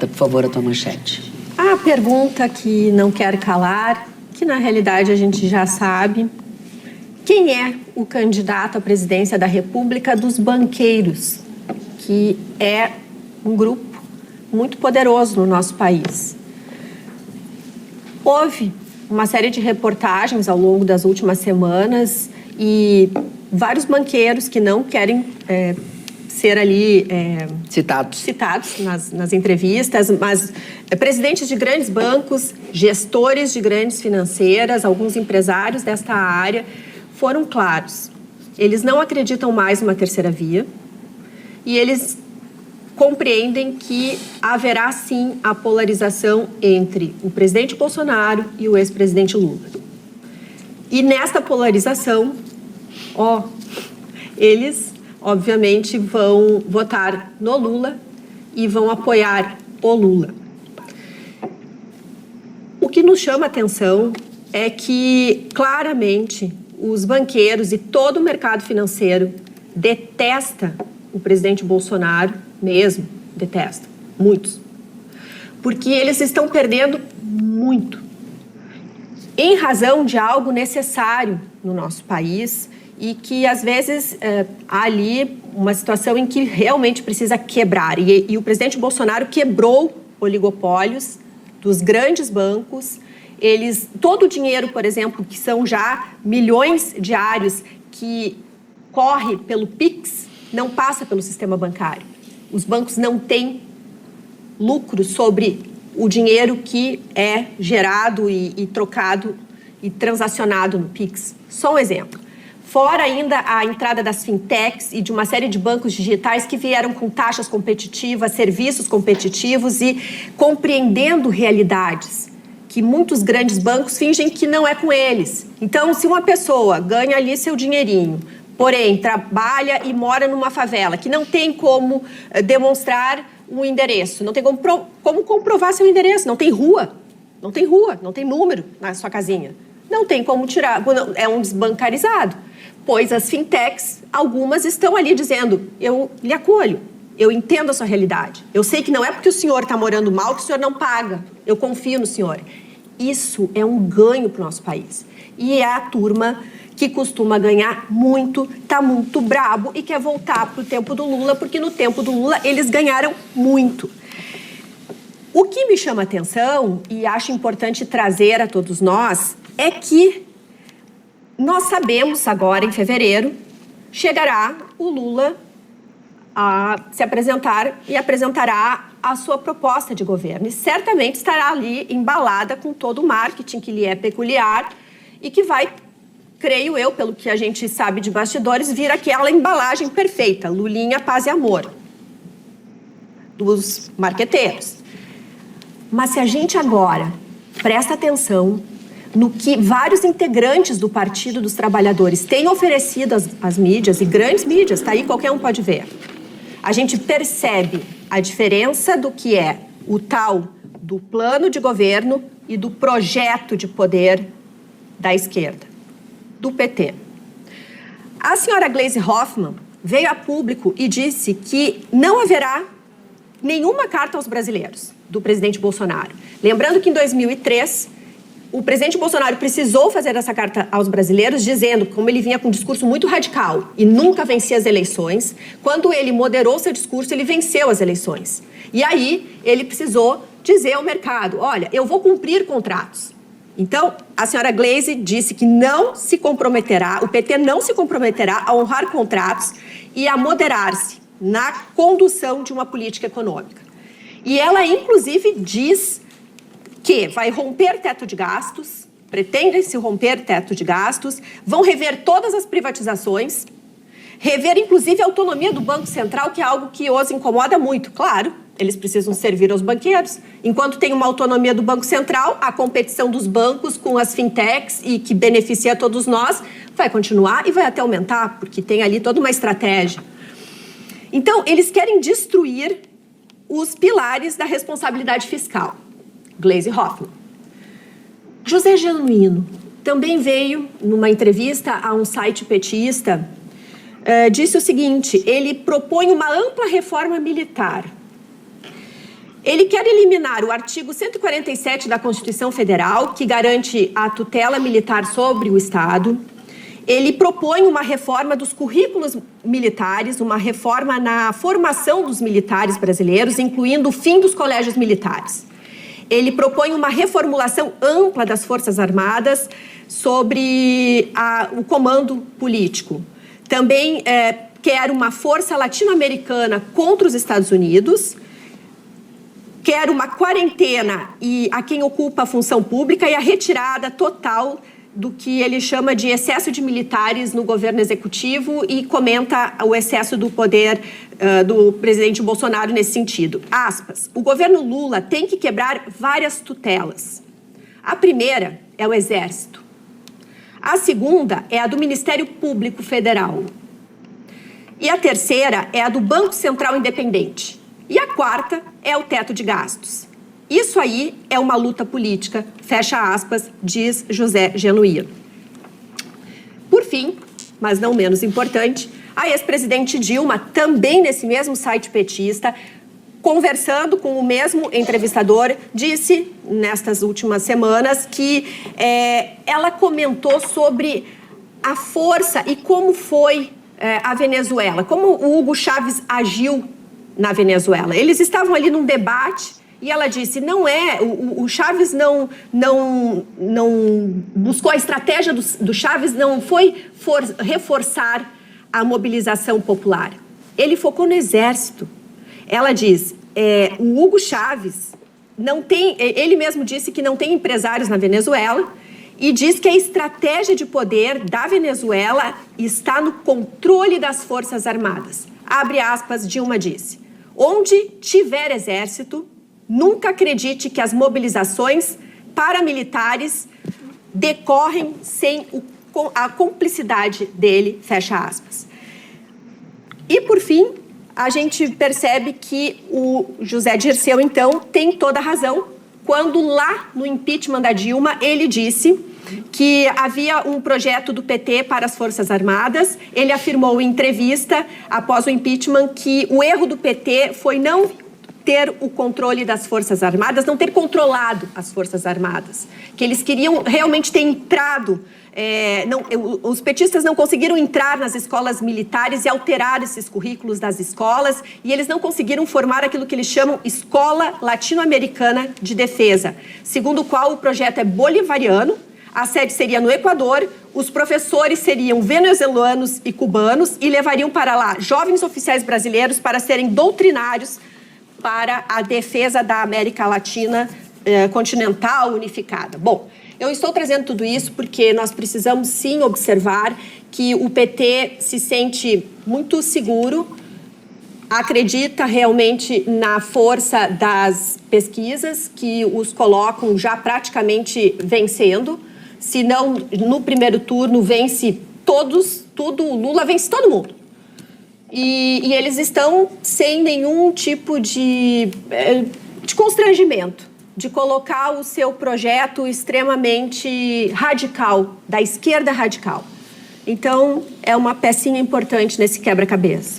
Aberta, por favor, a tua manchete. A pergunta que não quer calar, que na realidade a gente já sabe, quem é o candidato à presidência da República dos banqueiros, que é um grupo muito poderoso no nosso país? Houve uma série de reportagens ao longo das últimas semanas e vários banqueiros que não querem ser ali citados nas entrevistas, mas presidentes de grandes bancos, gestores de grandes financeiras, alguns empresários desta área foram claros. Eles não acreditam mais numa terceira via e eles compreendem que haverá sim a polarização entre o presidente Bolsonaro e o ex-presidente Lula. E nesta polarização, eles obviamente vão votar no Lula e vão apoiar o Lula. O que nos chama a atenção é que claramente os banqueiros e todo o mercado financeiro detesta o presidente Bolsonaro, mesmo detesta, muitos, porque eles estão perdendo muito em razão de algo necessário no nosso país e que às vezes há ali uma situação em que realmente precisa quebrar e o presidente Bolsonaro quebrou oligopólios dos grandes bancos. Todo o dinheiro, por exemplo, que são já milhões diários que corre pelo Pix, não passa pelo sistema bancário. Os bancos não têm lucro sobre o dinheiro que é gerado e trocado e transacionado no Pix. Só um exemplo. Fora ainda a entrada das fintechs e de uma série de bancos digitais que vieram com taxas competitivas, serviços competitivos e compreendendo realidades que muitos grandes bancos fingem que não é com eles. Então, se uma pessoa ganha ali seu dinheirinho, porém trabalha e mora numa favela, que não tem como demonstrar um endereço, não tem como comprovar seu endereço, não tem rua, não tem número na sua casinha, não tem como tirar, é um desbancarizado. Pois as fintechs, algumas estão ali dizendo, eu lhe acolho, eu entendo a sua realidade, eu sei que não é porque o senhor está morando mal que o senhor não paga, eu confio no senhor. Isso é um ganho para o nosso país. E é a turma que costuma ganhar muito, está muito brabo e quer voltar para o tempo do Lula, porque no tempo do Lula eles ganharam muito. O que me chama a atenção, e acho importante trazer a todos nós, é que nós sabemos agora, em fevereiro, chegará o Lula a se apresentar e apresentará a sua proposta de governo. E certamente estará ali embalada com todo o marketing que lhe é peculiar e que vai, creio eu, pelo que a gente sabe de bastidores, vir aquela embalagem perfeita, Lulinha, paz e amor, dos marqueteiros. Mas se a gente agora presta atenção no que vários integrantes do Partido dos Trabalhadores têm oferecido às mídias, e grandes mídias, está aí, qualquer um pode ver, a gente percebe a diferença do que é o tal do plano de governo e do projeto de poder da esquerda, do PT. A senhora Gleisi Hoffmann veio a público e disse que não haverá nenhuma carta aos brasileiros do presidente Bolsonaro. Lembrando que em 2003, o presidente Bolsonaro precisou fazer essa carta aos brasileiros, dizendo como ele vinha com um discurso muito radical e nunca vencia as eleições. Quando ele moderou seu discurso, ele venceu as eleições. E aí, ele precisou dizer ao mercado, olha, eu vou cumprir contratos. Então, a senhora Gleisi disse que não se comprometerá, o PT não se comprometerá a honrar contratos e a moderar-se na condução de uma política econômica. E ela, inclusive, diz que vai romper teto de gastos, pretende-se romper teto de gastos, vão rever todas as privatizações, rever inclusive a autonomia do Banco Central, que é algo que os incomoda muito. Claro, eles precisam servir aos banqueiros. Enquanto tem uma autonomia do Banco Central, a competição dos bancos com as fintechs e que beneficia todos nós vai continuar e vai até aumentar, porque tem ali toda uma estratégia. Então, eles querem destruir os pilares da responsabilidade fiscal. Gleisi Hoffmann. José Genuíno também veio, numa entrevista a um site petista, disse o seguinte, ele propõe uma ampla reforma militar. Ele quer eliminar o artigo 147 da Constituição Federal, que garante a tutela militar sobre o Estado. Ele propõe uma reforma dos currículos militares, uma reforma na formação dos militares brasileiros, incluindo o fim dos colégios militares. Ele propõe uma reformulação ampla das Forças Armadas sobre o comando político. Também quer uma força latino-americana contra os Estados Unidos, quer uma quarentena a quem ocupa a função pública e a retirada total do que ele chama de excesso de militares no governo executivo e comenta o excesso do poder do presidente Bolsonaro nesse sentido. Aspas, o governo Lula tem que quebrar várias tutelas. A primeira é o Exército. A segunda é a do Ministério Público Federal. E a terceira é a do Banco Central Independente. E a quarta é o teto de gastos. Isso aí é uma luta política, fecha aspas, diz José Genuino. Por fim, mas não menos importante, a ex-presidente Dilma, também nesse mesmo site petista, conversando com o mesmo entrevistador, disse, nestas últimas semanas, que ela comentou sobre a força e como foi a Venezuela, como o Hugo Chávez agiu na Venezuela. Eles estavam ali num debate e ela disse, o Chávez não buscou a estratégia do Chávez, não foi reforçar a mobilização popular. Ele focou no Exército. Ela diz, o Hugo Chávez não tem, ele mesmo disse que não tem empresários na Venezuela e diz que a estratégia de poder da Venezuela está no controle das Forças Armadas. Abre aspas, Dilma disse, onde tiver exército, nunca acredite que as mobilizações paramilitares decorrem sem a cumplicidade dele, fecha aspas. E, por fim, a gente percebe que o José Dirceu, então, tem toda a razão, quando lá no impeachment da Dilma, ele disse que havia um projeto do PT para as Forças Armadas. Ele afirmou em entrevista, após o impeachment, que o erro do PT foi não ter o controle das Forças Armadas, não ter controlado as Forças Armadas, que eles queriam realmente ter entrado, os petistas não conseguiram entrar nas escolas militares e alterar esses currículos das escolas, e eles não conseguiram formar aquilo que eles chamam Escola Latino-Americana de Defesa, segundo o qual o projeto é bolivariano, a sede seria no Equador, os professores seriam venezuelanos e cubanos e levariam para lá jovens oficiais brasileiros para serem doutrinários para a defesa da América Latina continental unificada. Bom, eu estou trazendo tudo isso porque nós precisamos sim observar que o PT se sente muito seguro, acredita realmente na força das pesquisas que os colocam já praticamente vencendo. Se não, no primeiro turno vence tudo, o Lula vence todo mundo. E eles estão sem nenhum tipo de constrangimento de colocar o seu projeto extremamente radical, da esquerda radical. Então, é uma pecinha importante nesse quebra-cabeça.